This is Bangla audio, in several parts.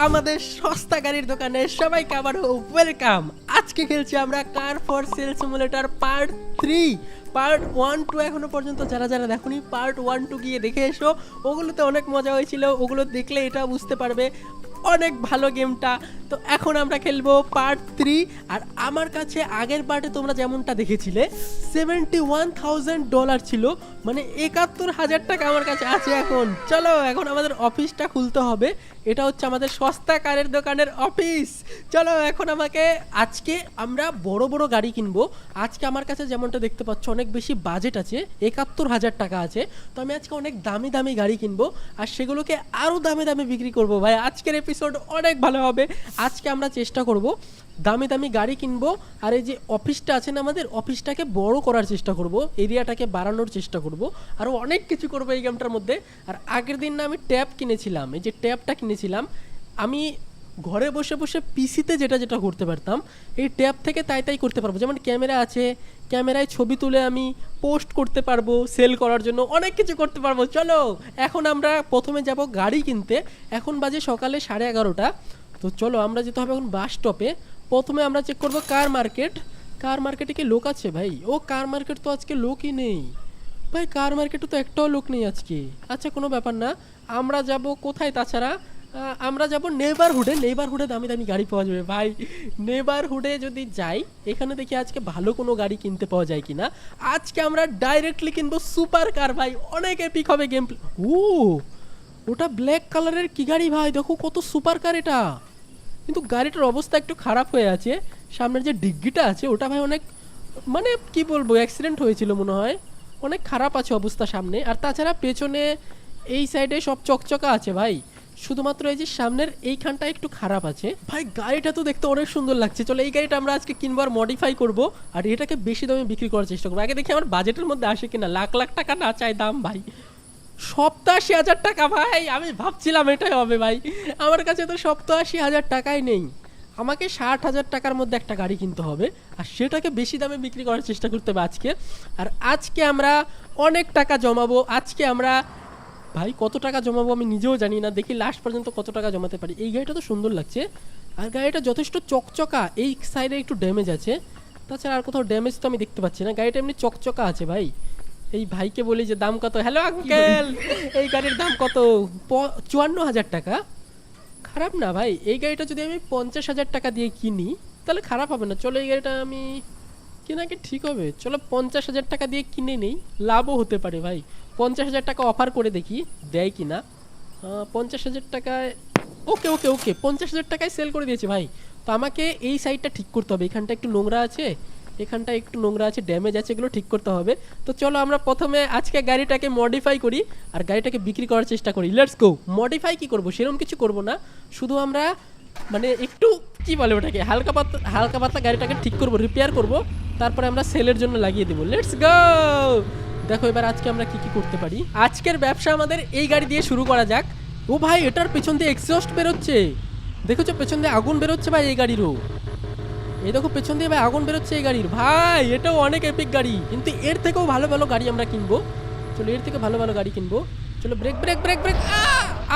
আমাদের সস্তা গাড়ির দোকানে সবাইকে আবারও ওয়েলকাম। আজকে খেলছি আমরা কার for sale simulator part 3। Part 1-2 এখনো পর্যন্ত যারা যারা দেখোনি পার্ট 1-2 গিয়ে দেখে এসো, ওগুলোতে অনেক মজা হয়েছিল, ওগুলো দেখলে এটা বুঝতে পারবে অনেক ভালো গেমটা। তো এখন আমরা খেলবো পার্ট 3। আর আমার কাছে আগের পার্টে তোমরা যেমনটা দেখেছিলে $71,000 ছিল, মানে 71,000 টাকা আমার কাছে আছে এখন। চলো এখন আমাদের অফিসটা খুলতে হবে, এটা হচ্ছে আমাদের সস্তা কারের দোকানের অফিস। চলো এখন আজকে আমরা বড় বড় গাড়ি কিনবো। আজকে আমার কাছে যেমনটা দেখতে পাচ্ছ অনেক বেশি বাজেট আছে, 71,000 টাকা আছে। তো আমি আজকে অনেক দামি দামি গাড়ি কিনবো আর সেগুলোকে আরও দামে দামে বিক্রি করবো। ভাই আজকের এপিসোড অনেক ভালো হবে। আজকে আমরা চেষ্টা করব দামি দামি গাড়ি কিনবো আর এই যে অফিসটা আছে না আমাদের, অফিসটাকে বড় করার চেষ্টা করব, এরিয়াটাকে বাড়ানোর চেষ্টা করব, আরও অনেক কিছু করবো এই গেমটার মধ্যে। আর আগের দিন না আমি ট্যাব কিনেছিলাম, এই যে ট্যাবটা কিনেছিলাম আমি ঘরে বসে বসে পিসিতে যেটা যেটা করতে পারতাম এই ট্যাব থেকে তাই তাই করতে পারবো। যেমন ক্যামেরা আছে, ক্যামেরায় ছবি তুলে আমি পোস্ট করতে পারবো, সেল করার জন্য অনেক কিছু করতে পারবো। চলো এখন আমরা প্রথমে যাব গাড়ি কিনতে। এখন বাজে সকালে 11:30। তো চলো আমরা যেতে হবে এখন বাস স্টপে। প্রথমে আমরা চেক করবো কার মার্কেট। কার মার্কেটে কি লোক আছে ভাই? ও কার মার্কেট তো আজকে লোকই নেই ভাই, কার মার্কেটে তো একটাও লোক নেই আজকে। আচ্ছা কোনো ব্যাপার না, আমরা যাব কোথায় তাছাড়া, আমরা যাব নেবারহুডে। নেবারহুডে দামি দামি গাড়ি পাওয়া যাবে ভাই। নেবারহুডে যদি যাই এখানে দেখি আজকে ভালো কোনো গাড়ি কিনতে পাওয়া যায় কিনা। আজকে আমরা ডাইরেক্টলি কিনবো সুপার কার ভাই, অনেক এপিক হবে গেম প্লে। ও ওটা ব্ল্যাক কালারের কি গাড়ি ভাই, দেখো কত সুপার কার এটা। কিন্তু গাড়িটার অবস্থা একটু খারাপ হয়ে আছে, সামনের যে ডিগ্গিটা আছে ওটা ভাই অনেক, মানে কি বলবো, অ্যাক্সিডেন্ট হয়েছিল মনে হয়, অনেক খারাপ আছে অবস্থা সামনে। আর তাছাড়া পেছনে এই সাইডে সব চকচকা আছে ভাই, শুধুমাত্র এই যে সামনের এইখানটা একটু খারাপ আছে ভাই। গাড়িটা তো দেখতে অনেক সুন্দর লাগছে। চলো এই গাড়িটা আমরা আজকে কিনবো আর মডিফাই করবো আর এটাকে বেশি দামে বিক্রি করার চেষ্টা করবো। আগে দেখি আমার বাজেটের মধ্যে আসে কিনা। লাখ লাখ টাকা না চাই দাম ভাই, 87,000 টাকা ভাই। আমি ভাবছিলাম এটাই হবে ভাই, আমার কাছে তো 87,000 টাকাই নেই। আমাকে 60,000 টাকার মধ্যে একটা গাড়ি কিনতে হবে আর সেটাকে বেশি দামে বিক্রি করার চেষ্টা করতে হবে আজকে। আর আজকে আমরা অনেক টাকা জমাবো। আজকে আমরা ভাই কত টাকা জমাবো আমি নিজেও জানি না, দেখি লাস্ট পর্যন্ত কত টাকা জমাতে পারি। এই গাড়িটা তো সুন্দর লাগছে আর গাড়িটা যথেষ্ট চকচকা, এই সাইডে একটু ড্যামেজ আছে, তাছাড়া আর কোথাও ড্যামেজ তো আমি দেখতে পাচ্ছি না। গাড়িটা এমনি চকচকা আছে ভাই। এই ভাইকে বলি যে দাম কত। হ্যালো আঙ্কেল, এই গাড়ির দাম কত? 54,000 টাকা। খারাপ না ভাই, এই গাড়িটা যদি আমি 50,000 টাকা দিয়ে কিনি তাহলে খারাপ হবে না। চলো এই গাড়িটা আমি কিনা কি ঠিক হবে। চলো 50,000 টাকা দিয়ে কিনে নেই, লাভও হতে পারে ভাই। 50,000 টাকা অফার করে দেখি দেয় কিনা। 50,000 টাকায় ওকে ওকে ওকে 50,000 টাকায় সেল করে দিয়েছে ভাই। তো আমাকে এই সাইডটা ঠিক করতে হবে, এখানটা একটু নোংরা আছে, এখানটা একটু নোংরা আছে, ড্যামেজ আছে, এগুলো ঠিক করতে হবে। তো চলো আমরা প্রথমে আজকে গাড়িটাকে মডিফাই করি আর গাড়িটাকে বিক্রি করার চেষ্টা করি। Let's go. মডিফাই কি করব, সেরকম কিছু করব না, শুধু আমরা মানে একটু কি বলে ওটাকে হালকা পাতলা গাড়িটাকে ঠিক করব, রিপেয়ার করব, তারপরে আমরা সেলের জন্য লাগিয়ে দেবো। Let's go. দেখো এবার আজকে আমরা কি কি করতে পারি। আজকের ব্যবসা আমাদের এই গাড়ি দিয়ে শুরু করা যাক। ও ভাই এটার পেছন দিয়ে এক্সস্ট বেরোচ্ছে, দেখেছো পেছন দিয়ে আগুন বেরোচ্ছে ভাই এই গাড়িরও। এই দেখো পেছন দিয়ে ভাই আগুন বেরোচ্ছে এই গাড়ির ভাই, এটাও অনেক এপিক গাড়ি। কিন্তু এর থেকেও ভালো ভালো গাড়ি আমরা কিনবো। চলো এর থেকে ভালো ভালো গাড়ি কিনবো। চলো ব্রেক ব্রেক ব্রেক ব্রেক।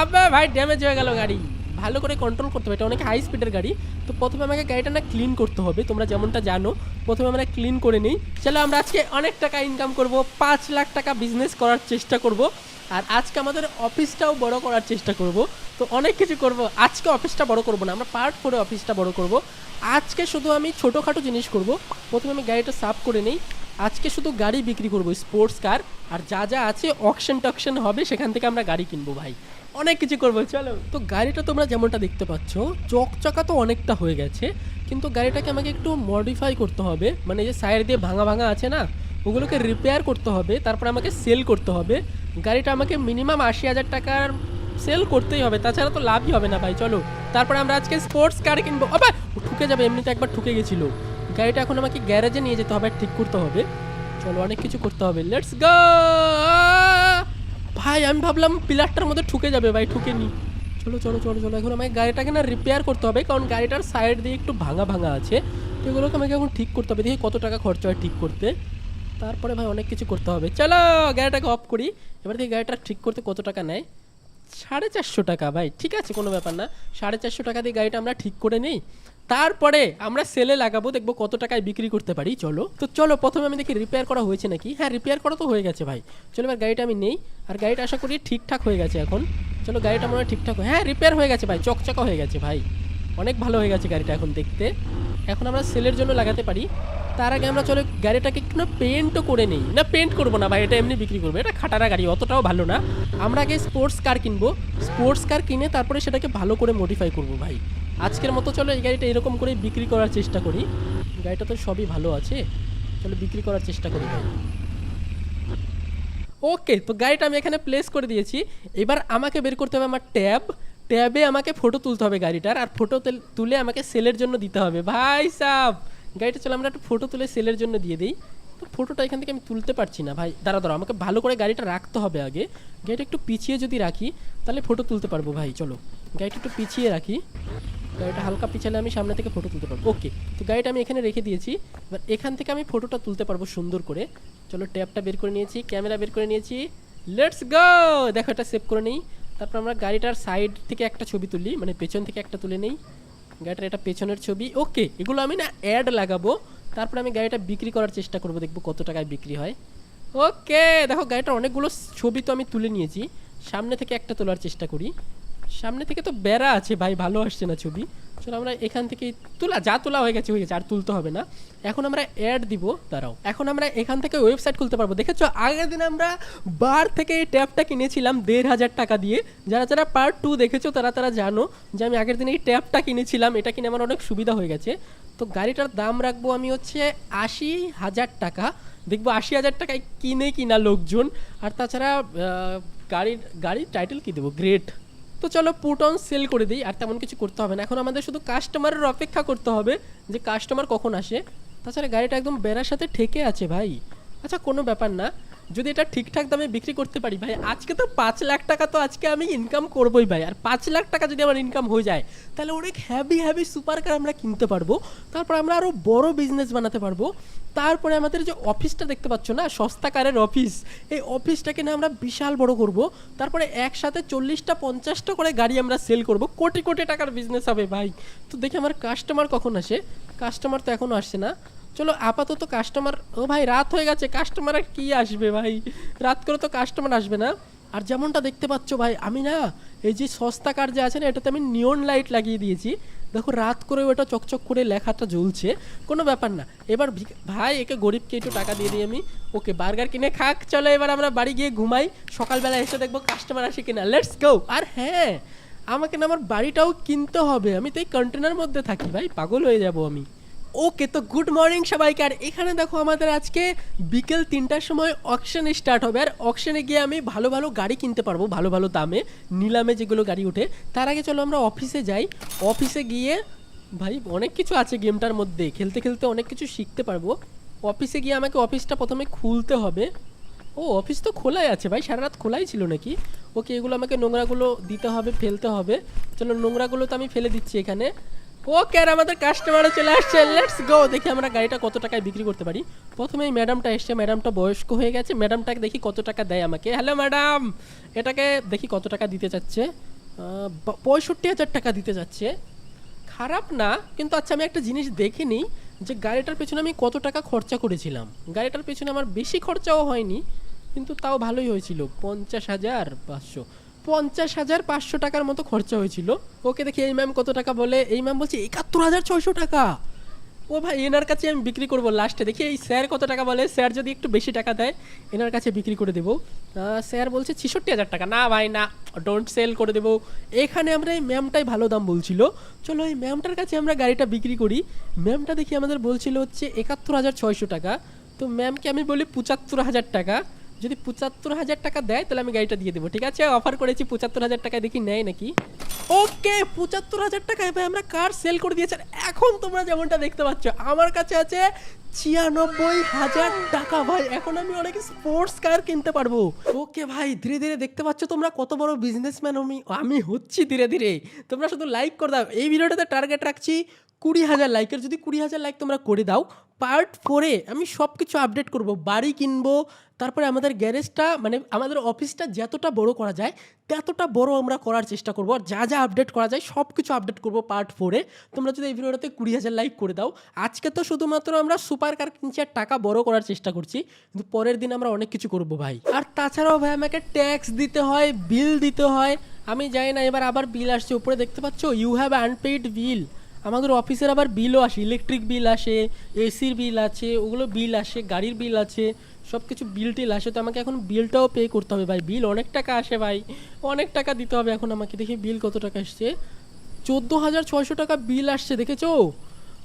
আবে ভাই ড্যামেজ হয়ে গেল গাড়ি, ভালো করে কন্ট্রোল করতে হবে, এটা অনেক হাই স্পিডের গাড়ি। তো প্রথমে আমাকে গাড়িটা না ক্লিন করতে হবে, তোমরা যেমনটা জানো প্রথমে আমরা ক্লিন করে নিই। চলো আমরা আজকে অনেক টাকা ইনকাম করব, 5 লাখ টাকা বিজনেস করার চেষ্টা করব। আর আজকে আমাদের অফিসটাও বড় করার চেষ্টা করব। তো অনেক কিছু করব আজকে। অফিসটা বড় করব না, আমরা পার্ট 4 অফিসটা বড় করব। আজকে শুধু আমি ছোটোখাটো জিনিস করব। প্রথমে আমি গাড়িটা সাফ করে নিই। আজকে শুধু গাড়ি বিক্রি করব, স্পোর্টস কার, আর যা যা আছে অকশন টকশন হবে, সেখান থেকে আমরা গাড়ি কিনবো ভাই, অনেক কিছু করবো। চলো তো গাড়িটা তোমরা যেমনটা দেখতে পাচ্ছ চকচকা তো অনেকটা হয়ে গেছে, কিন্তু গাড়িটাকে আমাকে একটু মডিফাই করতে হবে, মানে যে সাইড দিয়ে ভাঙা ভাঙা আছে না ওগুলোকে রিপেয়ার করতে হবে, তারপর আমাকে সেল করতে হবে। গাড়িটা আমাকে মিনিমাম 80,000 টাকার সেল করতেই হবে, তাছাড়া তো লাভই হবে না ভাই। চলো তারপরে আমরা আজকে স্পোর্টস কার কিনবো। আবার ঠুকে যাবে, এমনিতে একবার ঠুকে গেছিলো গাড়িটা, এখন আমাকে গ্যারেজে নিয়ে যেতে হবে, ঠিক করতে হবে। চলো অনেক কিছু করতে হবে। লেটস গো ভাই। আমি ভাবলাম পিলারটার মধ্যে ঠুকে যাবে ভাই, ঠুকে নি। চলো চলো চলো চলো এখন আমাকে গাড়িটাকে না রিপেয়ার করতে হবে, কারণ গাড়িটার সাইড দিয়ে একটু ভাঙা ভাঙা আছে, তো এগুলোকে আমাকে এখন ঠিক করতে হবে। দেখি কত টাকা খরচা হয় ঠিক করতে, তারপরে ভাই অনেক কিছু করতে হবে। চলো গাড়িটাকে অফ করি, এবার দেখি গাড়িটা ঠিক করতে কত টাকা নেয়। 450 টাকা ভাই, ঠিক আছে কোনো ব্যাপার না। 450 টাকা দিয়ে গাড়িটা আমরা ঠিক করে নেই, তারপরে আমরা সেলে লাগাবো, দেখবো কত টাকায় বিক্রি করতে পারি। চলো প্রথমে আমি দেখি রিপেয়ার করা হয়েছে নাকি। হ্যাঁ, রিপেয়ার করা তো হয়ে গেছে ভাই। চলো এবার গাড়িটা আমি নেই, আর গাড়িটা আশা করি ঠিকঠাক হয়ে গেছে এখন। চলো গাড়িটা মনে হয় ঠিকঠাক, হ্যাঁ রিপেয়ার হয়ে গেছে ভাই, চকচকা হয়ে গেছে ভাই, অনেক ভালো হয়ে গেছে গাড়িটা এখন দেখতে। এখন আমরা সেলের জন্য লাগাতে পারি। তার আগে আমরা চলো গাড়িটাকে একটু না পেন্টও করে নেই। না পেন্ট করবো না ভাই, এটা এমনি বিক্রি করবো, এটা খাটারা গাড়ি, অতটাও ভালো না। আমরা আগে স্পোর্টস কার কিনবো, স্পোর্টস কার কিনে তারপরে সেটাকে ভালো করে মডিফাই করবো ভাই। আজকের মতো চলো এই গাড়িটা এরকম করে বিক্রি করার চেষ্টা করি। গাড়িটা তো সবই ভালো আছে, চলো বিক্রি করার চেষ্টা করি ভাই। ওকে, তো গাড়িটা আমি এখানে প্লেস করে দিয়েছি। এবার আমাকে বের করতে হবে আমার ট্যাবে আমাকে ফটো তুলতে হবে গাড়িটার, আর ফটো তুলে আমাকে সেলের জন্য দিতে হবে ভাই সাব। গাড়িটা চলো আমরা একটু ফটো তুলে সেলের জন্য দিয়ে দিই। তো ফটোটা এখান থেকে আমি তুলতে পারছি না ভাই, দাঁড়া আমাকে ভালো করে গাড়িটা রাখতে হবে আগে। গাড়িটা একটু পিছিয়ে যদি রাখি তাহলে ফটো তুলতে পারবো ভাই। চলো গাড়িটা একটু পিছিয়ে রাখি, গাড়িটা হালকা পিছালে আমি সামনে থেকে ফটো তুলতে পারবো। ওকে, তো গাড়িটা আমি এখানে রেখে দিয়েছি, এবার এখান থেকে আমি ফটোটা তুলতে পারবো সুন্দর করে। চলো ট্যাবটা বের করে নিয়েছি, ক্যামেরা বের করে নিয়েছি, লেটস গো। দেখো এটা সেভ করে নিই, তারপর আমরা গাড়িটার সাইড থেকে একটা ছবি তুলি, মানে পেছন থেকে একটা তুলে নেই গাড়িটার, এটা পেছনের ছবি। ওকে, এগুলো আমি না অ্যাড লাগাবো, তারপরে আমি গাড়িটা বিক্রি করার চেষ্টা করবো, দেখবো কত টাকায় বিক্রি হয়। ওকে, দেখো গাড়িটার অনেকগুলো ছবি তো আমি তুলে নিয়েছি, সামনে থেকে একটা তোলার চেষ্টা করি। সামনে থেকে তো বেড়া আছে ভাই, ভালো আসছে না ছবি। চলো আমরা এখান থেকে তোলা হয়ে গেছে আর তুলতে হবে না। এখন আমরা অ্যাড দিব, দাঁড়াও, এখন আমরা এখান থেকে ওয়েবসাইট খুলতে পারবো। দেখেছো আগের দিন আমরা বার থেকে এই ট্যাবটা কিনেছিলাম 1500 টাকা দিয়ে। যারা পার্ট 2 দেখেছো তারা জানো যে আমি আগের দিন এই ট্যাবটা কিনেছিলাম, এটা কিনে আমার অনেক সুবিধা হয়ে গেছে। তো গাড়িটার দাম রাখবো আমি হচ্ছে 80,000 টাকা। দেখবো 80,000 টাকায় কিনা লোকজন। আর তাছাড়া গাড়ির টাইটেল কি দেবো, গ্রেট। তো চলো পুট অন সেল করে দিই, আর তেমন কিছু করতে হবে না। এখন আমাদের শুধু কাস্টমারের অপেক্ষা করতে হবে যে কাস্টমার কখন আসে। তাছাড়া গাড়িটা একদম বেড়ার সাথে ঠেকে আছে ভাই। আচ্ছা কোনো ব্যাপার না, যদি এটা ঠিকঠাক দামে বিক্রি করতে পারি ভাই, আজকে তো 5 লাখ টাকা তো আজকে আমি ইনকাম করবোই ভাই। আর 5 লাখ টাকা যদি আমার ইনকাম হয়ে যায় তাহলে অনেক হ্যাভি সুপার কার আমরা কিনতে পারবো, তারপর আমরা আরও বড় বিজনেস বানাতে পারবো। তারপরে আমাদের যে অফিসটা দেখতে পাচ্ছ না, সস্তা কারের অফিস, এই অফিসটাকে না আমরা বিশাল বড় করব। তারপরে একসাথে 40টা 50টা করে গাড়ি আমরা সেল করব, কোটি কোটি টাকার বিজনেস হবে ভাই। তো দেখি আমার কাস্টমার কখন আসে, কাস্টমার তো এখনও আসছে না। চলো আপাতত কাস্টমার, ও ভাই রাত হয়ে গেছে, কাস্টমার আর কি আসবে ভাই, রাত করে তো কাস্টমার আসবে না। আর যেমনটা দেখতে পাচ্ছ ভাই, আমি না এই যে সস্তা কার যে আছে না, এটাতে আমি নিয়ন লাইট লাগিয়ে দিয়েছি। দেখো রাত করে ওটা চকচক করে লেখাটা জ্বলছে, কোনো ব্যাপার না। এবার ভাই একে গরিবকে একটু টাকা দিয়ে দিই আমি। ওকে, বার্গার কিনে খাক। চলো এবার আমরা বাড়ি গিয়ে ঘুমাই, সকালবেলা এসে দেখবো কাস্টমার আসে কিনা। Let's go. আর হ্যাঁ, আমাকে না আমার বাড়িটাও কিনতে হবে, আমি তো এই কন্টেনার মধ্যে থাকি ভাই, পাগল হয়ে যাব আমি। ওকে, তো গুড মর্নিং সবাইকে। আর এখানে দেখো আমাদের আজকে বিকেল 3টার সময় অকশন স্টার্ট হবে, আর অকশনে গিয়ে আমি ভালো ভালো গাড়ি কিনতে পারবো, ভালো ভালো দামে, নিলামে যেগুলো গাড়ি ওঠে। তার আগে চলো আমরা অফিসে যাই। অফিসে গিয়ে ভাই অনেক কিছু আছে গেমটার মধ্যে, খেলতে খেলতে অনেক কিছু শিখতে পারবো। অফিসে গিয়ে আমাকে অফিসটা প্রথমে খুলতে হবে। ও অফিস তো খোলাই আছে ভাই, সারা রাত খোলাই ছিল নাকি? ওকে, এগুলো আমাকে নোংরাগুলো দিতে হবে, ফেলতে হবে। চলো নোংরাগুলো তো আমি ফেলে দিচ্ছি এখানে। ওকে, আর আমাদের কাস্টমারও চলে আসছে, লেটস গো। দেখি আমরা গাড়িটা কত টাকায় বিক্রি করতে পারি। প্রথমে এই ম্যাডামটা এসছে, ম্যাডামটা বয়স্ক হয়ে গেছে, ম্যাডামটাকে দেখি কত টাকা দেয় আমাকে। হ্যালো ম্যাডাম, এটাকে দেখি কত টাকা দিতে চাচ্ছে। 65,000 টাকা দিতে যাচ্ছে, খারাপ না কিন্তু। আচ্ছা আমি একটা জিনিস দেখে নিই যে গাড়িটার পেছনে আমি কত টাকা খরচা করেছিলাম। গাড়িটার পেছনে আমার বেশি খরচাও হয়নি, কিন্তু তাও ভালোই হয়েছিল। 50,500 50,500 টাকার মতো খরচা হয়েছিল। ওকে, দেখি এই ম্যাম কত টাকা বলে। এই ম্যাম বলছে 71,600 টাকা। ও ভাই, এনার কাছে আমি বিক্রি করবো লাস্টে। দেখি এই স্যার কত টাকা বলে, স্যার যদি একটু বেশি টাকা দেয় এনার কাছে বিক্রি করে দেবো। স্যার বলছে 66,000 টাকা। না ভাই না, ডোন্ট সেল করে দেবো। এখানে আমরা এই ম্যামটাই ভালো দাম বলছিল, চলো এই ম্যামটার কাছে আমরা গাড়িটা বিক্রি করি। ম্যামটা দেখি আমাদের বলছিল হচ্ছে 71,600 টাকা। তো ম্যামকে আমি বলি 75,000 টাকা। যদি 75,000 টাকা দেয় তাহলে আমি গাড়িটা দিয়ে দেবো। ঠিক আছে, অফার করেছি 75,000 টাকায়, দেখি নেয় নাকি। ওকে, 75,000 টাকায় ভাই আমরা কার সেল করে দিয়েছি। এখন তোমরা যেমনটা দেখতে পাচ্ছ আমার কাছে আছে 96,000 টাকা ভাই। এখন আমি অনেক স্পোর্টস কার কিনতে পারবো। ওকে ভাই, ধীরে ধীরে দেখতে পাচ্ছ তোমরা কত বড় বিজনেসম্যান আমি হচ্ছি ধীরে ধীরে। তোমরা শুধু লাইক করে দাও। এই ভিডিওটাতে টার্গেট রাখছি 20,000 লাইকের। যদি 20,000 লাইক তোমরা করে দাও পার্ট 4-এ আমি সব কিছু আপডেট করব, বাড়ি কিনবো, তারপরে আমাদের গ্যারেজটা মানে আমাদের অফিসটা যতটা বড় করা যায় ততটা বড় আমরা করার চেষ্টা করব, আর যা যা আপডেট করা যায় সব কিছু আপডেট করব পার্ট 4-এ। তোমরা যদি এই ভিডিওটাতে 20,000 লাইক করে দাও, আজকে তো শুধুমাত্র আমরা সুপার কার কিনছি আর টাকা বড় করার চেষ্টা করছি, কিন্তু পরের দিন আমরা অনেক কিছু করব ভাই। আর তাছাড়াও ভাই আমাকে ট্যাক্স দিতে হয়, বিল দিতে হয়, আমি জানি না এবার আবার বিল আসছে উপরে দেখতে পাচ্ছ, ইউ হ্যাভ আনপেইড বিল। আমাদের অফিসের আবার বিলও আসে, ইলেকট্রিক বিল আসে, এসির বিল আছে, ওগুলো বিল আসে, গাড়ির বিল আছে, সব কিছু বিল টিল আসে, তো আমাকে এখন বিলটাও পে করতে হবে ভাই। বিল অনেক টাকা আসে ভাই, অনেক টাকা দিতে হবে এখন আমাকে। দেখি বিল কত টাকা আসছে, 14,600 টাকা বিল আসছে, দেখেছো?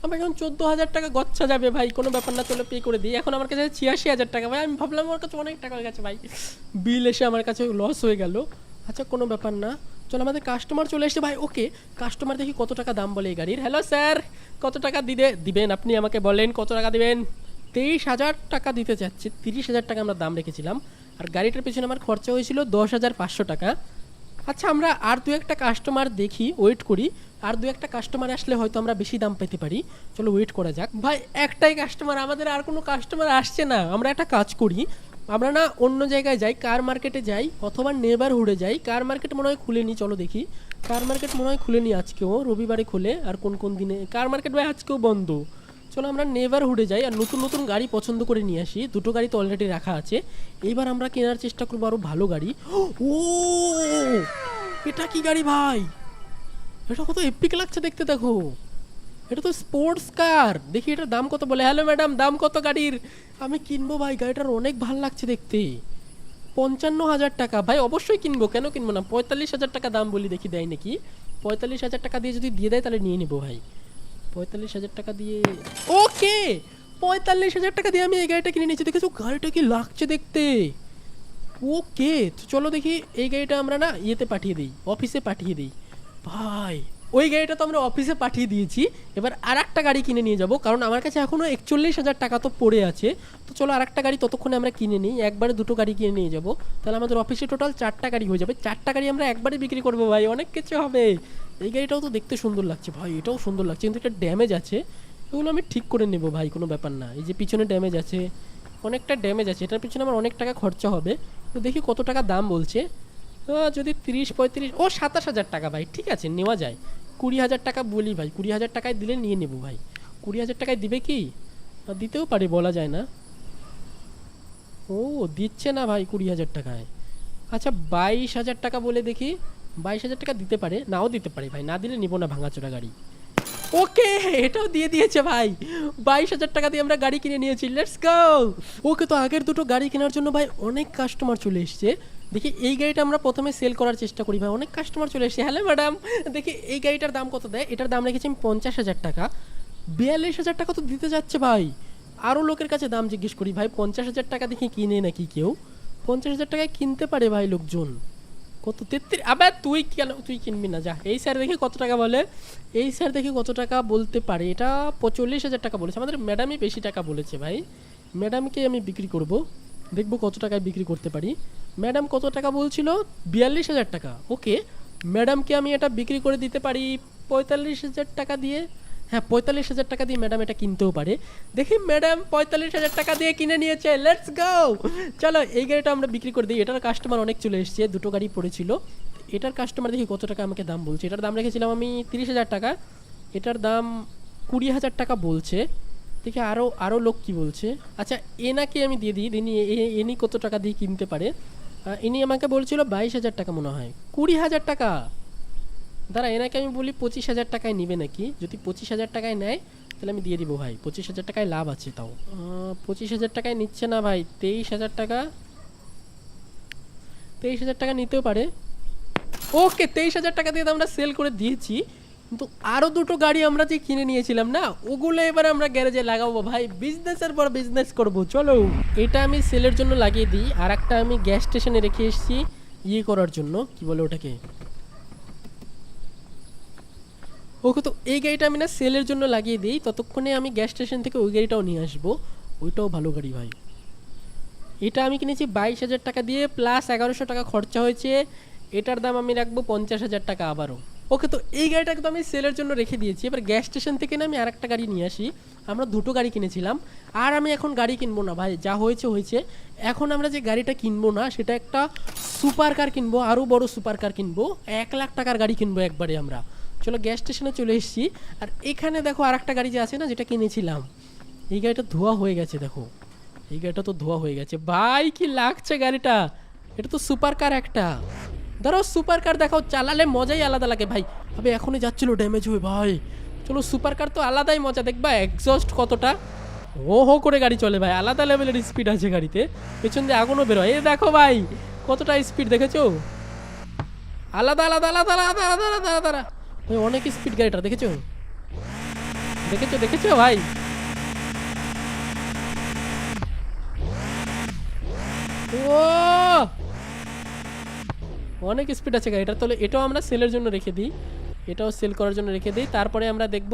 আমার এখন 14,000 টাকা গচ্ছা যাবে ভাই, কোনো ব্যাপার না, চলো পে করে দিই। এখন আমার কাছে 86,000 টাকা ভাই, আমি ভাবলাম আমার কাছে অনেক টাকা হয়ে গেছে ভাই, বিল এসে আমার কাছে লস হয়ে গেল। আচ্ছা কোনো ব্যাপার না, চলো আমাদের কাস্টমার চলে এসেছে ভাই। ওকে কাস্টমার দেখি কত টাকা দাম বলে এই গাড়ির। হ্যালো স্যার, কত টাকা দিবেন আপনি আমাকে বলেন, কত টাকা দিবেন? 23,000 টাকা দিতে চাচ্ছে, 30,000 টাকা আমরা দাম রেখেছিলাম, আর গাড়িটার পেছনে আমার খরচা হয়েছিল 10,500 টাকা। আচ্ছা আমরা আর দু একটা কাস্টমার দেখি, ওয়েট করি, আর দু একটা কাস্টমার আসলে হয়তো আমরা বেশি দাম পেতে পারি, চলো ওয়েট করা যাক। ভাই একটাই কাস্টমার, আমাদের আর কোনো কাস্টমার আসছে না। আমরা একটা কাজ করি, আমরা না অন্য জায়গায় যাই, কার মার্কেটে যাই অথবা নেবারহুডে যাই। কার মার্কেট মনে হয় খুলেনি, চলো দেখি। কার মার্কেট মনে হয় খুলেনি, আজকেও রবিবারে খুলে, আর কোন কোন দিনে কার মার্কেট ভাই আজকেও বন্ধ। চলো আমরা নেবারহুডে যাই আর নতুন নতুন গাড়ি পছন্দ করে নিয়ে আসি, দুটো গাড়ি তো অলরেডি রাখা আছে, এইবার আমরা কেনার চেষ্টা করবো আরও ভালো গাড়ি। ও এটা কি গাড়ি ভাই, এটা কত এপিক লাগছে দেখতে, দেখো এটা তো স্পোর্টস কার। দেখি এটার দাম কত বলে। হ্যালো ম্যাডাম, দাম কত গাড়ির? আমি কিনবো ভাই, গাড়িটার অনেক ভালো লাগছে দেখতে। 55,000 টাকা ভাই, অবশ্যই কিনবো, কেন কিনবো না। 45,000 টাকা দাম বলি, দেখি দেয় নাকি। 45,000 টাকা দিয়ে যদি দিয়ে দেয় তাহলে নিয়ে নেবো ভাই। 45,000 টাকা দিয়ে, ওকে 45,000 টাকা দিয়ে আমি এই গাড়িটা কিনে নিয়েছি। দেখেছো গাড়িটা কি লাগছে দেখতে। ওকে তো চলো দেখি, এই গাড়িটা আমরা না ইয়েতে পাঠিয়ে দিই, অফিসে পাঠিয়ে দিই ভাই। ওই গাড়িটা তো আমরা অফিসে পাঠিয়ে দিয়েছি, এবার আর একটা গাড়ি কিনে নিয়ে যাব, কারণ আমার কাছে এখনও 41,000 টাকা তো পড়ে আছে। তো চলো আর একটা গাড়ি ততক্ষণে আমরা কিনে নিই, একবারে দুটো গাড়ি কিনে নিয়ে যাব, তাহলে আমাদের অফিসে টোটাল 4টা গাড়ি হয়ে যাবে। 4টা গাড়ি আমরা একবারে বিক্রি করবো ভাই, অনেক কিছু হবে। এই গাড়িটাও তো দেখতে সুন্দর লাগছে ভাই, এটাও সুন্দর লাগছে, কিন্তু একটা ড্যামেজ আছে, এগুলো আমি ঠিক করে নেব ভাই, কোনো ব্যাপার না। এই যে পিছনে ড্যামেজ আছে, অনেকটা ড্যামেজ আছে, এটার পিছনে আমার অনেক টাকা খরচা হবে। তো দেখি কত টাকা দাম বলছে, যদি 30-35, ও 27,000 টাকা ভাই, ঠিক আছে নেওয়া যায়। 20,000 টাকা বলি ভাই, 20,000 টাকায় দিলে নিয়ে নেবো ভাই। 20,000 টাকায় দিবে কি, দিতেও পারে, বলা যায় না। ও দিচ্ছে না ভাই 20,000 টাকায়। আচ্ছা 22,000 টাকা বলে দেখি, 22,000 টাকা দিতে পারে, নাও দিতে পারে ভাই, না দিলে নিবো না ভাঙাচোরা গাড়ি। ওকে এটাও দিয়ে দিয়েছে ভাই, 22,000 টাকা দিয়ে আমরা গাড়ি কিনে নিয়েছি, লেটস গো। ওকে তো আগের দুটো গাড়ি কেনার জন্য ভাই অনেক কাস্টমার চলে এসছে। দেখি এই গাড়িটা আমরা প্রথমে সেল করার চেষ্টা করি ভাই, অনেক কাস্টমার চলে এসছে। হ্যালো ম্যাডাম, দেখি এই গাড়িটার দাম কত দেয়। এটার দাম রেখেছি আমি 50,000 টাকা, 42,000 টাকা তো দিতে যাচ্ছে ভাই। আরও লোকের কাছে দাম জিজ্ঞেস করি ভাই, 50,000 টাকা দেখি কিনে নাকি কেউ, 50,000 টাকায় কিনতে পারে ভাই লোকজন। কত 33, আবার তুই কেন, তুই কিনবি না যা। এই স্যার দেখি কত টাকা বলে, এই স্যার দেখি কত টাকা বলতে পারে, এটা 45,000 টাকা বলেছে। আমাদের ম্যাডামই বেশি টাকা বলেছে ভাই, ম্যাডামকে আমি বিক্রি করব, দেখবো কত টাকায় বিক্রি করতে পারি। ম্যাডাম কত টাকা বলছিল, 42,000 টাকা। ওকে ম্যাডামকে আমি এটা বিক্রি করে দিতে পারি 45,000 টাকা দিয়ে। হ্যাঁ 45,000 টাকা দিয়ে ম্যাডাম এটা কিনতেও পারে। দেখি ম্যাডাম 45,000 টাকা দিয়ে কিনে নিয়েছে, লেটস গো। চলো এই গাড়িটা আমরা বিক্রি করে দিই, এটার কাস্টমার অনেক চলে এসছে, দুটো গাড়ি পড়েছিল। এটার কাস্টমার দেখি কত টাকা আমাকে দাম বলছে। এটার দাম রেখেছিলাম আমি 30,000 টাকা, এটার দাম 20,000 টাকা বলছে। দেখি আরও লোক কি বলছে। আচ্ছা এনাকে আমি দিয়ে দিই, এনি কত টাকা দিয়ে কিনতে পারে। ইনি আমাকে বলছিল 22,000 টাকা মনে হয়, 20,000 টাকা। দাঁড়া এনাকে আমি বলি 25,000 টাকায় নিবে নাকি, যদি 25,000 টাকায় নেয় তাহলে আমি দিয়ে দিব ভাই, 25,000 টাকায় লাভ আছে তাও। 25,000 টাকায় নিচ্ছে না ভাই, 23,000 টাকা, 23,000 টাকা নিতেও পারে। ওকে 23,000 টাকা দিয়ে তো আমরা সেল করে দিয়েছি, কিন্তু আরও দুটো গাড়ি আমরা যে কিনে নিয়েছিলাম না, ওগুলো এবার আমরা গ্যারেজে লাগাবো ভাই, বিজনেসের পর বিজনেস করব। চলো এটা আমি সেলের জন্য লাগিয়ে দিই, আর একটা আমি গ্যাস স্টেশনে রেখে এসেছি ইয়ে করার জন্য, কি বলে ওটাকে। ওকে তো এই গাড়িটা আমি না সেলের জন্য লাগিয়ে দিই, ততক্ষণে আমি গ্যাস স্টেশন থেকে ওই গাড়িটাও নিয়ে আসবো, ওইটাও ভালো গাড়ি ভাই। এটা আমি কিনেছি 22,000 টাকা দিয়ে, প্লাস 1100 টাকা খরচা হয়েছে। এটার দাম আমি রাখবো 50,000 টাকা আবারও। ওকে, তো এই গাড়িটাকে তো আমি সেলের জন্য রেখে দিয়েছি। এবার গ্যাস স্টেশন থেকে না আমি আরেকটা গাড়ি নিয়ে আসি। আমরা দুটো গাড়ি কিনেছিলাম, আর আমি এখন গাড়ি কিনবো না ভাই, যা হয়েছে হয়েছে। এখন আমরা যে গাড়িটা কিনবো না সেটা একটা সুপার কার কিনবো, আরও বড় সুপার কার কিনবো, 1 লাখ টাকার গাড়ি কিনবো একবারে আমরা। চলো গ্যাস স্টেশনে চলে এসেছি। আর এখানে দেখো আরেকটা গাড়ি যে আছে না, যেটা কিনেছিলাম, এই গাড়িটা ধোয়া হয়ে গেছে। দেখো এই গাড়িটা তো ধোয়া হয়ে গেছে ভাই, কি লাগছে গাড়িটা। এটা তো সুপার কার একটা। ধরো সুপার কার দেখাও, চালালে মজাই আলাদা লাগে ভাই। আবে এখনই যাচ্ছিল ড্যামেজ হয়ে ভাই। চলো সুপার কার তো আলাদাই মজা, দেখবা এক্সস্ট কতটা ও হো করে গাড়ি চলে ভাই, আলাদা লেভেলের স্পিড আছে গাড়িতে। পেছন দিয়ে আগুনও বেরোয়, এই দেখো ভাই কতটা স্পিড দেখেছো, আলাদা আলাদা আলাদা আলাদা আলাদা আলাদা আলাদা ভাই, অনেক স্পিড গাড়িটা দেখেছো দেখেছো দেখেছো ভাই। ও অনেক স্পিড আছে গাড়িটা। তাহলে এটাও আমরা সেলের জন্য রেখে দিই, এটাও সেল করার জন্য রেখে দিই। তারপরে আমরা দেখব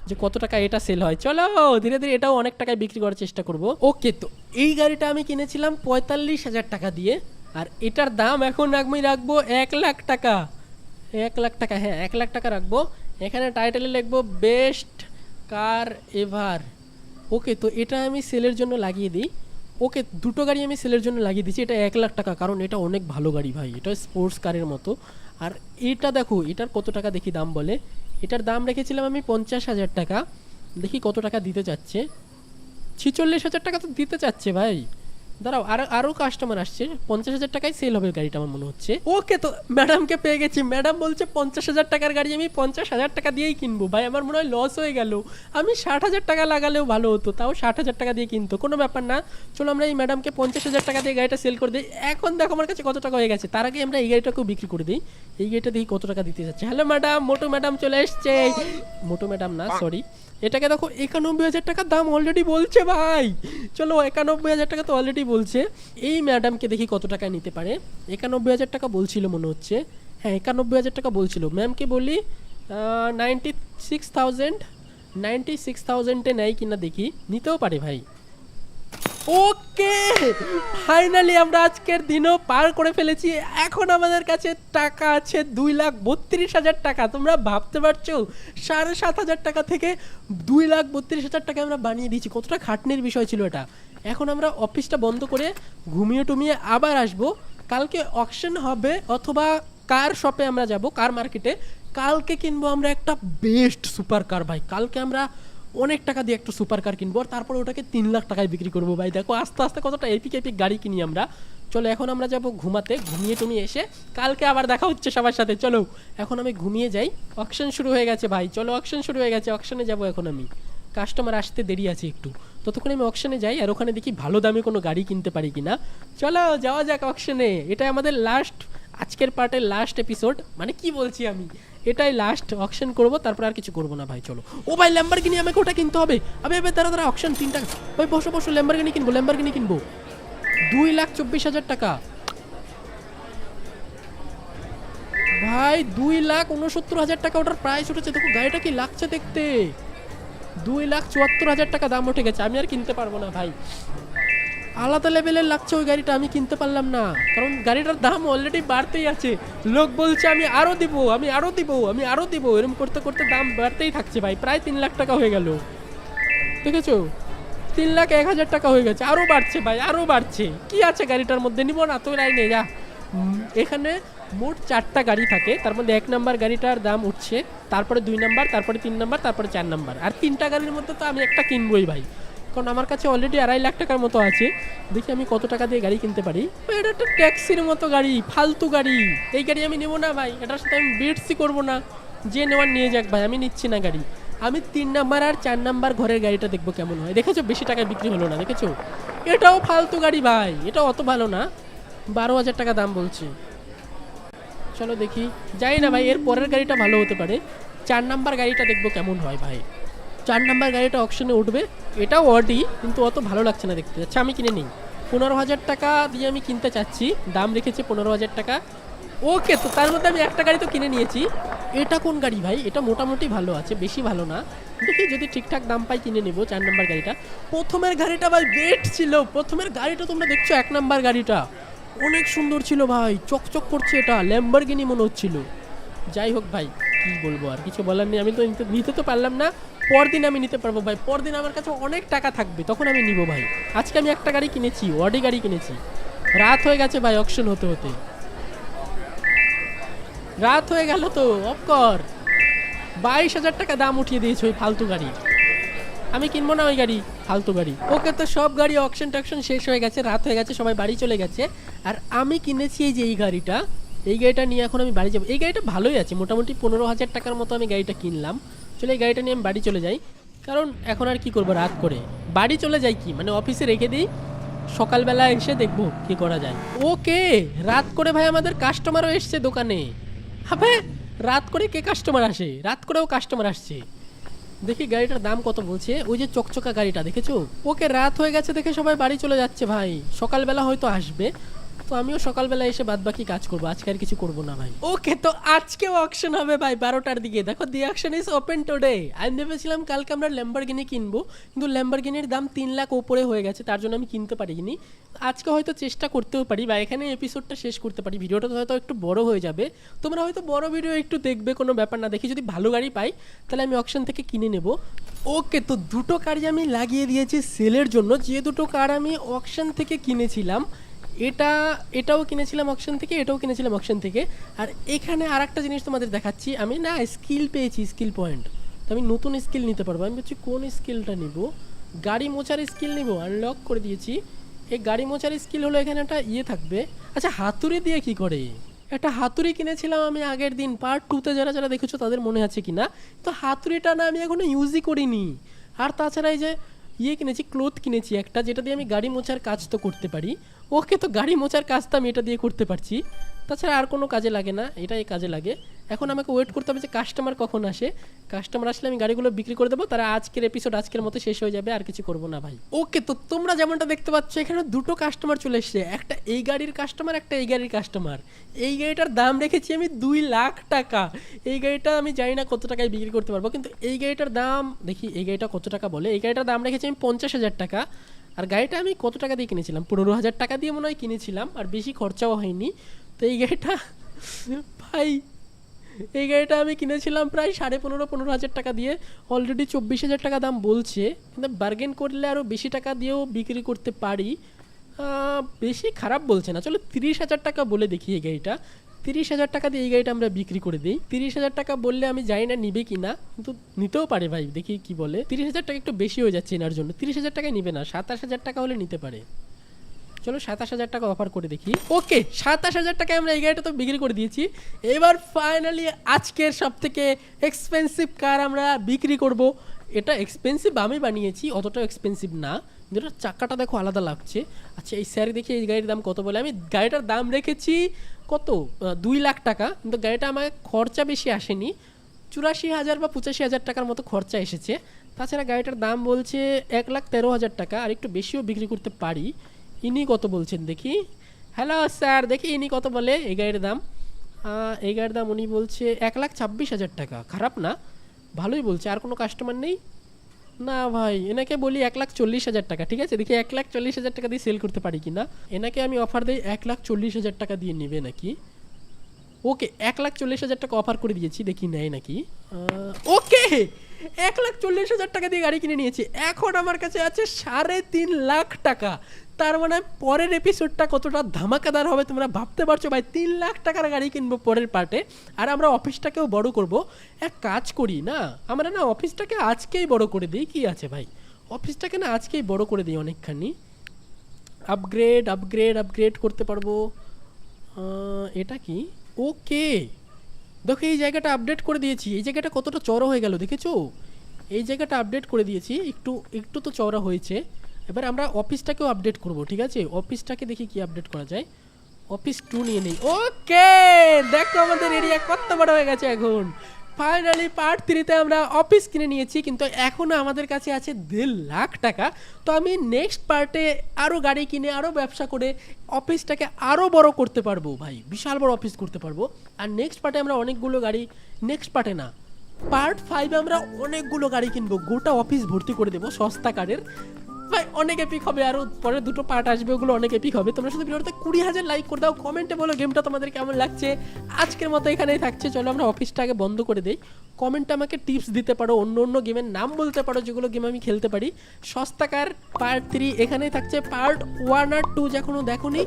যে কত টাকা এটা সেল হয়। চলো ধীরে ধীরে এটাও অনেক টাকায় বিক্রি করার চেষ্টা করব। ওকে, তো এই গাড়িটা আমি কিনেছিলাম 45,000 টাকা দিয়ে, আর এটার দাম এখন আমি রাখবো 1 লাখ টাকা। 1 লাখ টাকা, হ্যাঁ 1 লাখ টাকা রাখবো। এখানে টাইটেলে লিখবো বেস্ট কার এভার। ওকে, তো এটা আমি সেলের জন্য লাগিয়ে দিই। ওকে, দুটো গাড়ি আমি সেলের জন্য লাগিয়ে দিচ্ছি। এটা 1 লাখ টাকা, কারণ এটা অনেক ভালো গাড়ি ভাই, এটা স্পোর্টস কারের মতো। আর এটা দেখো এটার কত টাকা দেখি দাম বলে। এটার দাম রেখেছিলাম আমি 50,000 টাকা। দেখি কত টাকা দিতে চাচ্ছে। 46,000 টাকা তো দিতে চাচ্ছে ভাই। দাঁড়াও, আরও কাস্টমার আসছে। 50,000 টাকায় সেল হবে গাড়িটা আমার মনে হচ্ছে। ওকে, তো ম্যাডামকে পেয়ে গেছি। ম্যাডাম বলছে 50,000 টাকার গাড়ি আমি 50,000 টাকা দিয়েই কিনবো। ভাই আমার মনে হয় লস হয়ে গেল, আমি 60,000 টাকা লাগালেও ভালো হতো, তাও 60,000 টাকা দিয়ে কিনতো, কোনো ব্যাপার না। চলো আমরা এই ম্যাডামকে 50,000 টাকা দিয়ে গাড়িটা সেল করে দিই। এখন দেখো আমার কাছে কত টাকা হয়ে গেছে, তার আগে আমরা এই গাড়িটাকেও বিক্রি করে দিই। এই গাড়িটা দেখি কত টাকা দিতে যাচ্ছে। হ্যালো ম্যাডাম, মোটু ম্যাডাম চলে এসছে। মোটু ম্যাডাম না, সরি, এটাকে দেখো 91,000 টাকা দাম অলরেডি বলছে ভাই। চলো 91,000 টাকা তো অলরেডি বলছে। এই ম্যাডামকে দেখি কত টাকায় নিতে পারে। 91,000 টাকা বলছিল মনে হচ্ছে, হ্যাঁ 91,000 টাকা বলছিল। ম্যামকে বলি 96,000 নেয় কিনা দেখি, নিতেও পারে ভাই। ওকে, ফাইনালি আমরা আজকের দিনও পার করে ফেলেছি। এখন আমাদের কাছে টাকা আছে 2,32,000 টাকা। তোমরা ভাবতে পারছো 7,500 টাকা থেকে 2,32,000 টাকা আমরা বানিয়ে দিয়েছি। কতটা খাটনির বিষয় ছিল এটা। এখন আমরা অফিসটা বন্ধ করে ঘুমিয়ে টুমিয়ে আবার আসবো। কালকে অকশন হবে, অথবা কার শপে আমরা যাব, কার মার্কেটে। কালকে কিনবো আমরা একটা বেস্ট সুপার কার ভাই। কালকে আমরা অনেক টাকা দিয়ে একটা সুপার কার কিনবো, আর তারপরে ওটাকে 3 লাখ টাকায় বিক্রি করবো ভাই। দেখো আস্তে আস্তে কতটা এপিক এপিক গাড়ি কিনি আমরা। চলো এখন আমরা যাব ঘুমাতে, ঘুমিয়ে টুমিয়ে এসে কালকে আবার দেখা হচ্ছে সবার সাথে। চলো এখন আমি ঘুমিয়ে যাই। অকশন শুরু হয়ে গেছে ভাই, চলো অকশন শুরু হয়ে গেছে। অকশনে যাব এখন আমি, কাস্টমার আসতে দেরি আছে একটু, ততক্ষণ আমি অকশনে যাই আর ওখানে দেখি ভালো দামে কোনো গাড়ি কিনতে পারি কিনা। চলো যাওয়া যাক অকশনে। এটা আমাদের লাস্ট, আজকের পার্টের লাস্ট এপিসোড, মানে কি বলছি আমি, এটাই লাস্ট। অকশন করব, তারপর আর কিছু করবো না ভাই। চলো ও ভাই ল্যাম্বরগিনি আমাকে ওটা কিনতে হবে। আবে তারা তারা অকশন 3 টাকা ভাই, বসো বসো, ল্যাম্বরগিনি কিনবো, ল্যাম্বরগিনি কিনবো। 2,24,000 টাকা ভাই, 2,69,000 টাকা ওটার প্রাইস উঠেছে। দেখো গাড়িটা কি লাগছে দেখতে, 2,74,000 টাকা দাম উঠে গেছে। আমি আর কিনতে পারবো না ভাই, আলাদা লেভেলের লাগছে ওই গাড়িটা, আমি কিনতে পারলাম না, কারণ গাড়িটার দাম অলরেডি বাড়তেই আছে। লোক বলছে আমি আরও দিব, আমি আরও দিব, আমি আরও দিব, এরকম করতে করতে দাম বাড়তেই থাকছে ভাই। প্রায় 3 লাখ টাকা হয়ে গেল, দেখেছো 3,01,000 টাকা হয়ে গেছে। আরও বাড়ছে ভাই, আরও বাড়ছে। কি আছে গাড়িটার মধ্যে, নিব না তো লাইনে যা। এখানে মোট 4টা গাড়ি থাকে, তার মধ্যে 1 নাম্বার গাড়িটার দাম উঠছে, তারপরে 2 নাম্বার, তারপরে 3 নাম্বার, তারপরে 4 নাম্বার। আর 3টা গাড়ির মধ্যে তো আমি একটা কিনবই ভাই, কারণ আমার কাছে অলরেডি 2.5 লাখ টাকার মতো আছে। দেখি আমি কত টাকা দিয়ে গাড়ি কিনতে পারি। এটা একটা ট্যাক্সির মতো গাড়ি, ফালতু গাড়ি। এই গাড়ি আমি নেবো না ভাই, এটার সাথে আমি বেটসই করবো না। যে নেওয়ার নিয়ে যাক ভাই, আমি নিচ্ছি না গাড়ি। আমি 3 নাম্বার আর 4 নাম্বার ঘরের গাড়িটা দেখবো কেমন হয়। দেখেছো বেশি টাকায় বিক্রি হলো না, দেখেছো। এটাও ফালতু গাড়ি ভাই, এটাও অত ভালো না, 12,000 টাকা দাম বলছে। চলো দেখি, যাই না ভাই, এর পরের গাড়িটা ভালো হতে পারে। 4 নাম্বার গাড়িটা দেখবো কেমন হয় ভাই। 4 নাম্বার গাড়িটা অকশনে উঠবে, এটাও অডি, কিন্তু অত ভালো লাগছে না দেখতে। আচ্ছা আমি কিনে নিই, 15,000 টাকা দিয়ে আমি কিনতে চাচ্ছি, দাম রেখেছে 15,000 টাকা। ওকে, তো তার মধ্যে আমি একটা গাড়ি তো কিনে নিয়েছি। এটা কোন গাড়ি ভাই, এটা মোটামুটি ভালো আছে, বেশি ভালো না। দেখি যদি ঠিকঠাক দাম পাই কিনে নেবো 4 নাম্বার গাড়িটা। প্রথমের গাড়িটা ভাই বেট ছিল, প্রথমের গাড়িটা তোমরা দেখছো, 1 নাম্বার গাড়িটা অনেক সুন্দর ছিল ভাই, চকচক করছে, এটা ল্যাম্বরগিনি মনে হচ্ছিল। যাই হোক ভাই, কি বলবো, আর কিছু বলার নেই। আমি তো নিতে তো পারলাম না, পরদিন আমি নিতে পারবো ভাই। পরদিন আমার কাছে অনেক টাকা থাকবে, তখন আমি নিব ভাই। আজকে আমি একটা গাড়ি কিনেছি, অডি গাড়ি কিনেছি। রাত হয়ে গেছে ভাই, অকশন হতে হতে রাত হয়ে গেল তো। অফ কর। 22,000 টাকা দাম উঠিয়ে দিয়েছে ওই ফালতু গাড়ি। আমি কিনবো না ওই গাড়ি, ফালতু গাড়ি। ওকে, তো সব গাড়ি অকশন টকশন শেষ হয়ে গেছে, রাত হয়ে গেছে, সবাই বাড়ি চলে গেছে। আর আমি কিনেছি এই যে এই গাড়িটা, এই গাড়িটা নিয়ে এখন আমি বাড়ি যাবো। এই গাড়িটা ভালোই আছে, মোটামুটি 15,000 টাকার মতো আমি গাড়িটা কিনলাম। চলে এই গাড়িটা নিয়ে আমি বাড়ি চলে যাই, কারণ এখন আর কি করবো, রাত করে বাড়ি চলে যাই কি মানে অফিসে রেখে দিই, সকালবেলা এসে দেখবো কি করা যায়। ওকে, রাত করে ভাই আমাদের কাস্টমারও এসছে দোকানে। হবে রাত করে কে কাস্টমার আসে, রাত করেও কাস্টমার আসছে। দেখি গাড়িটার দাম কত বলছে, ওই যে চকচকা গাড়িটা দেখেছো। ওকে, রাত হয়ে গেছে দেখে সবাই বাড়ি চলে যাচ্ছে ভাই, সকালবেলা হয়তো আসবে। তো আমিও সকালবেলা এসে বাদবাকি কাজ করবো, আজকে আর কিছু করবো না ভাই। ওকে, তো আজকেও অকশন হবে ভাই 12টার দিকে। দেখো, দি অকশন ইজ ওপেন টুডে। আমি ভেবেছিলাম কালকে আমরা ল্যাম্বরগিনি কিনবো, কিন্তু ল্যাম্বরগিনির দাম 3 লাখ উপরে হয়ে গেছে, তার জন্য আমি কিনতে পারিনি। আজকে হয়তো চেষ্টা করতেও পারি বা এখানে এপিসোডটা শেষ করতে পারি। ভিডিওটা হয়তো একটু বড় হয়ে যাবে, তোমরা হয়তো বড় ভিডিও একটু দেখবে, কোনো ব্যাপার না। দেখি যদি ভালো গাড়ি পাই তাহলে আমি অকশন থেকে কিনে নেব। ওকে, তো দুটো কারই আমি লাগিয়ে দিয়েছি সেলের জন্য। যে দুটো কার আমি অকশন থেকে কিনেছিলাম, এটাও কিনেছিলাম অকশন থেকে, এটাও কিনেছিলাম অকশন থেকে। আর এখানে আর একটা জিনিস তোমাদের দেখাচ্ছি, আমি না স্কিল পেয়েছি, স্কিল পয়েন্ট। তো আমি নতুন স্কিল নিতে পারবো। আমি বলছি কোন স্কিলটা নিব, গাড়ি মোছার স্কিল নিব। আনলক করে দিয়েছি। এই গাড়ি মোছার স্কিল হলো এখানে একটা ইয়ে থাকবে। আচ্ছা, হাতুড়ি দিয়ে কি করে? একটা হাতুড়ি কিনেছিলাম আমি আগের দিন, পার্ট 2তে যারা যারা দেখেছো তাদের মনে আছে কিনা। তো হাতুড়িটা না আমি এখনো ইউজই করিনি। আর তাছাড়া এই যে ইয়ে কিনেছি, ক্লোথ কিনেছি একটা, যেটা দিয়ে আমি গাড়ি মোছার কাজ তো করতে পারি। ওকে, তো গাড়ি মোছার কাজ তো আমি এটা দিয়ে করতে পারছি, তাছাড়া আর কোনো কাজে লাগে না, এটাই কাজে লাগে। এখন আমাকে ওয়েট করতে হবে যে কাস্টমার কখন আসে। কাস্টমার আসলে আমি গাড়িগুলো বিক্রি করে দেবো, তারা আজকের এপিসোড আজকের মতো শেষ হয়ে যাবে, আর কিছু করবো না ভাই। ওকে, তো তোমরা যেমনটা দেখতে পাচ্ছ এখানে দুটো কাস্টমার চলে এসছে, একটা এই গাড়ির কাস্টমার, একটা এই গাড়ির কাস্টমার। এই গাড়িটার দাম রেখেছি আমি 2 লাখ টাকা। এই গাড়িটা আমি জানি না কত টাকায় বিক্রি করতে পারবো, কিন্তু এই গাড়িটার দাম দেখি, এই গাড়িটা কত টাকা বলে। এই গাড়িটার দাম রেখেছি আমি 50,000 টাকা। আর গাড়িটা আমি কত টাকা দিয়ে কিনেছিলাম, 15,000 টাকা দিয়ে মনে হয় কিনেছিলাম, আর বেশি খরচাও হয়নি। তো এই গাড়িটা ভাই, এই গাড়িটা আমি কিনেছিলাম প্রায় 15,500 টাকা দিয়ে। অলরেডি 24,000 টাকা দাম বলছে, কিন্তু বার্গেন করলে আরও বেশি টাকা দিয়েও বিক্রি করতে পারি। বেশি খারাপ বলছে না, চলো 30,000 টাকা বলে দেখি। এই গাড়িটা 30,000 টাকা দিয়ে এই গাড়িটা আমরা বিক্রি করে দিই। 30,000 টাকা বললে আমি জানি না নিবে কি না, কিন্তু নিতেও পারে ভাই, দেখি কি বলে। 30,000 টাকা একটু বেশি হয়ে যাচ্ছে এনার জন্য। 30,000 টাকায় নিবে না, 27,000 টাকা হলে নিতে পারে। চলো 27,000 টাকা অফার করে দেখি। ওকে, 27,000 টাকায় আমরা এই গাড়িটা তো বিক্রি করে দিয়েছি। এবার ফাইনালি আজকের সব থেকে এক্সপেন্সিভ কার আমরা বিক্রি করব। এটা এক্সপেন্সিভ আমি বানিয়েছি, অতটাও এক্সপেন্সিভ না, যেটা চাকাটা দেখো আলাদা লাগছে। আচ্ছা, এই স্যার দেখি এই গাড়ির দাম কত বলে। আমি গাড়িটার দাম রেখেছি কত, 2 লাখ টাকা, কিন্তু গাড়িটা আমার খরচা বেশি আসেনি, 84,000 বা 85,000 টাকার মতো খরচা এসেছে। তাছাড়া গাড়িটার দাম বলছে 1,13,000 টাকা, আর একটু বেশিও বিক্রি করতে পারি। ইনি কত বলছেন দেখি। হ্যালো স্যার, দেখি ইনি কত বলে এই গাড়ির দাম। এই গাড়ির দাম উনি বলছে 1,26,000 টাকা। খারাপ না, ভালোই বলছে। আর কোনো কাস্টমার নেই না ভাই, এনাকে বলি 1,40,000 টাকা। ঠিক আছে, দেখি 1,40,000 টাকা দিয়ে সেল করতে পারি কিনা। এনাকে আমি অফার দিই 1,40,000 টাকা দিয়ে নেবে নাকি। ওকে, 1,40,000 টাকা অফার করে দিয়েছি, দেখি নেয় নাকি। ওকে, 1,40,000 টাকা দিয়ে গাড়ি কিনে নিয়েছি। এখন আমার কাছে আছে 3.5 লাখ টাকা। তার মানে পরের এপিসোডটা কতটা ধামাকাদার হবে তোমরা ভাবতে পারছো ভাই। 3 লাখ টাকার গাড়ি কিনবো পরের পার্টে, আর আমরা অফিসটাকেও বড় করব। এক কাজ করি না, আমরা না অফিসটাকে আজকেই বড় করে দিই, কি আছে ভাই, অফিসটাকে না আজকেই বড় করে দিই অনেকখানি। আপগ্রেড আপগ্রেড আপগ্রেড করতে পারবো। এটা কি? ওকে, দেখো এই জায়গাটা আপডেট করে দিয়েছি। এই জায়গাটা কতটা চওড়া হয়ে গেল দেখেছো। এই জায়গাটা আপডেট করে দিয়েছি, একটু একটু তো চওড়া হয়েছে। এবার আমরা অফিসটাকেও আপডেট করব। ঠিক আছে, অফিসটাকে দেখি কি আপডেট করা যায়। অফিস 2 নিয়ে নেই। ওকে, দেখো আমাদের এরিয়া কত বড় হয়ে গেছে এখন। ফাইনালি পার্ট 3তে আমরা অফিস কিনে নিয়েছি, কিন্তু এখনও আমাদের কাছে আছে 1.5 লাখ টাকা। তো আমি নেক্সট পার্টে আরও গাড়ি কিনে আরও ব্যবসা করে অফিসটাকে আরও বড় করতে পারবো ভাই, বিশাল বড় অফিস করতে পারবো। আর নেক্সট পার্টে আমরা অনেকগুলো গাড়ি, নেক্সট পার্টে না, পার্ট 5 আমরা অনেকগুলো গাড়ি কিনবো, গোটা অফিস ভর্তি করে দেবো সস্তা কারের। ভাই অনেক এপিক হবে, আরো পরে দুটো পার্ট আসবে, ওগুলো অনেক এপিক হবে। তোমরা শুধু ভিডিওতে 20,000 লাইক করে দাও, কমেন্টে বলো গেমটা তোমাদের কেমন লাগছে। আজকের মতো এখানেই থাকছে, চলো আমরা অফিসটা আগে বন্ধ করে দেই। কমেন্টে আমাকে টিপস দিতে পারো, অন্য অন্য গেমের নাম বলতে পারো যেগুলো গেম আমি খেলতে পারি। সস্তাকার পার্ট 3 এখানেই থাকছে, পার্ট 1 আর 2 যখনও দেখোনি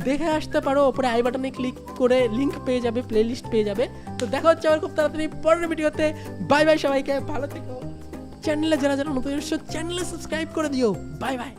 দেখে আসতে পারো, ওপরে আই বাটনে ক্লিক করে লিংক পেয়ে যাবে, প্লে লিস্ট পেয়ে যাবে। তো দেখা হচ্ছে আবার খুব তাড়াতাড়ি পরের ভিডিওতে। বাই বাই সবাইকে, ভালো থেকো। চ্যানেলে যারা যারা নতুন এসেছো চ্যানেলে সাবস্ক্রাইব করে দিও। Bye bye.